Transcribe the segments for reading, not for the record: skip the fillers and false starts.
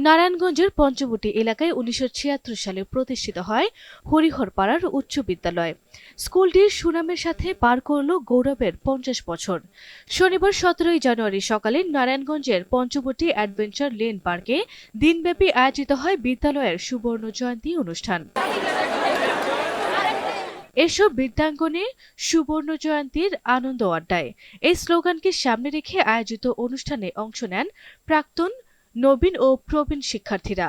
নারায়ণগঞ্জের পঞ্চবটি এলাকায় ১৯৭৬ সালে প্রতিষ্ঠিত হয় হরিহরপাড়ার উচ্চ বিদ্যালয়। স্কুলটির সুনামের সাথে পার করল গৌরবের ৫০ বছর। শনিবার ১৭ জানুয়ারি সকালে নারায়ণগঞ্জের পঞ্চবটি অ্যাডভেঞ্চার লেন পার্কে দিনব্যাপী আয়োজিত হয় বিদ্যালয়ের সুবর্ণ জয়ন্তী অনুষ্ঠান। এসব বিদ্যাঙ্গনে সুবর্ণ জয়ন্তীর আনন্দ আড্ডায় এই স্লোগানকে সামনে রেখে আয়োজিত অনুষ্ঠানে অংশ নেন প্রাক্তন, নবীন ও প্রবীণ শিক্ষার্থীরা।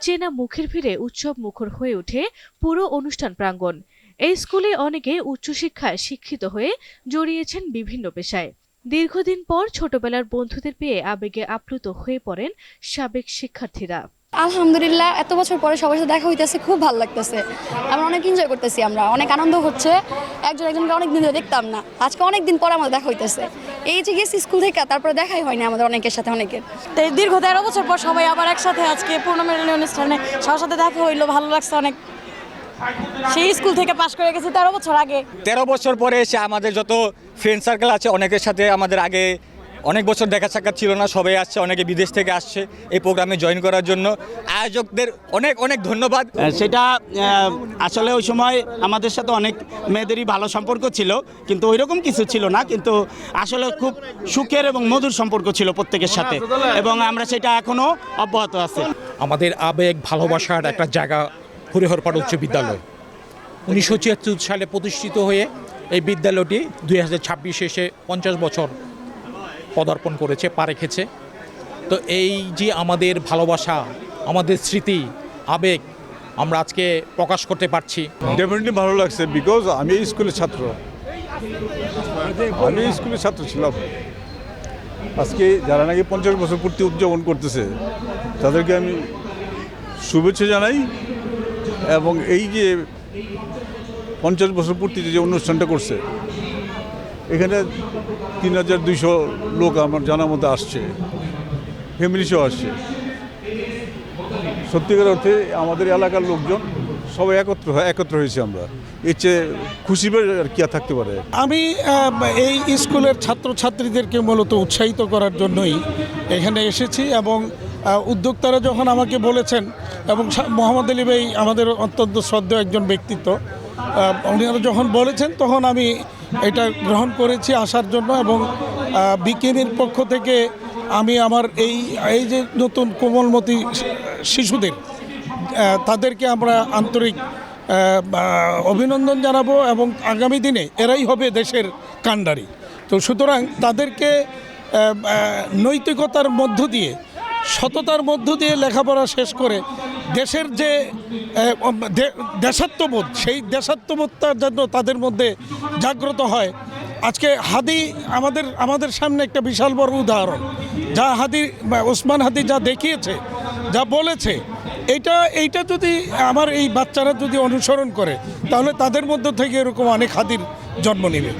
চেনা মুখের ভিড়ে উৎসব মুখর হয়ে ওঠে পুরো অনুষ্ঠান প্রাঙ্গণ। এই স্কুলে অনেকে উচ্চশিক্ষায় শিক্ষিত হয়ে জড়িয়েছেন বিভিন্ন পেশায়। দীর্ঘদিন পর ছোটবেলার বন্ধুদের পেয়ে আবেগে আপ্লুত হয়ে পড়েন সাবেক শিক্ষার্থীরা। আলহামদুলিল্লাহ, এত বছর পরে সবার সাথে দেখা হইতেছে, খুব ভালো লাগতেছে। আমরা অনেক এনজয় করতেছি, আমরা অনেক আনন্দ হচ্ছে। একজনকে অনেক দিন ধরে দেখতাম না, আজকে অনেক দিন পরে আমাদের দেখা হইতেছে। এই যে গেছি স্কুল থেকে, তারপরে দেখাই হয়নি আমাদের অনেকের সাথে। দীর্ঘ 13 বছর পর সবাই আবার একসাথে আজকে পূর্ণমিলনী অনুষ্ঠানে সবার সাথে দেখা হইলো, ভালো লাগছে অনেক। সেই স্কুল থেকে পাশ করে গেছি 13 বছর আগে। 13 বছর পরে এসে আমাদের যত ফ্রেন্ড সার্কেল আছে, অনেকের সাথে আমাদের আগে অনেক বছর দেখা সাক্ষাৎ ছিল না, সবাই আসছে, অনেকে বিদেশ থেকে আসছে এই প্রোগ্রামে জয়েন করার জন্য। আয়োজকদের অনেক অনেক ধন্যবাদ। সেটা আসলে ওই সময় আমাদের সাথে অনেক মেয়েদেরই ভালো সম্পর্ক ছিল, কিন্তু ওই রকম কিছু ছিল না, কিন্তু আসলে খুব সুখের এবং মধুর সম্পর্ক ছিল প্রত্যেকের সাথে, এবং আমরা সেটা এখনও অব্যাহত আছে। আমাদের আবেগ ভালোবাসার একটা জায়গা হরিহরপাড়া উচ্চ বিদ্যালয়। 1976 সালে প্রতিষ্ঠিত হয়ে এই বিদ্যালয়টি 2026 এসে 50 বছর পদার্পণ করেছে, পা রেখেছে। তো এই যে আমাদের ভালোবাসা, আমাদের স্মৃতি, আবেগ আমরা আজকে প্রকাশ করতে পারছি। ডেফিনেটলি ভালো লাগছে, বিকজ আমি এই স্কুলের ছাত্র, ছিলাম। আজকে যারা নাকি 50 বছর পূর্তি উদযাপন করতেছে তাদেরকে আমি শুভেচ্ছা জানাই, এবং এই যে 50 বছর পূর্তিতে যে অনুষ্ঠানটা করছে, এখানে 3200 লোক আমার জানার মধ্যে আসছে, ফ্যামিলি সহ আসছে। সত্যিকার অর্থে আমাদের এলাকার লোকজন সবাই একত্র হয়েছে। আমরা এর চেয়ে খুশি আর কি থাকতে পারে। আমি এই স্কুলের ছাত্রছাত্রীদেরকে মূলত উৎসাহিত করার জন্যই এখানে এসেছি, এবং উদ্যোক্তারা যখন আমাকে বলেছেন, এবং মোহাম্মদ আলী ভাই আমাদের অত্যন্ত শ্রদ্ধেয় একজন ব্যক্তিত্ব, উনারা যখন বলেছেন তখন আমি এটা গ্রহণ করেছি আসার জন্য। এবং বিকেএমইর পক্ষ থেকে আমি আমার এই যে নতুন কোমলমতি শিশুদের, তাদেরকে আমরা আন্তরিক অভিনন্দন জানাবো, এবং আগামী দিনে এরাই হবে দেশের কাণ্ডারি। তো সুতরাং তাদেরকে নৈতিকতার মধ্য দিয়ে, সততার মধ্য দিয়ে লেখাপড়া শেষ করে দেশের যে দেশাত্মবোধ, সেই দেশাত্মবোধটার জন্য তাদের মধ্যে জাগ্রত হয়। আজকে হাদি আমাদের সামনে একটা বিশাল বড় উদাহরণ। যা ওসমান হাদি যা দেখিয়েছে, যা বলেছে, এইটা যদি আমার এই বাচ্চারা যদি অনুসরণ করে, তাহলে তাদের মধ্য থেকে এরকম অনেক হাদির জন্ম নেবে।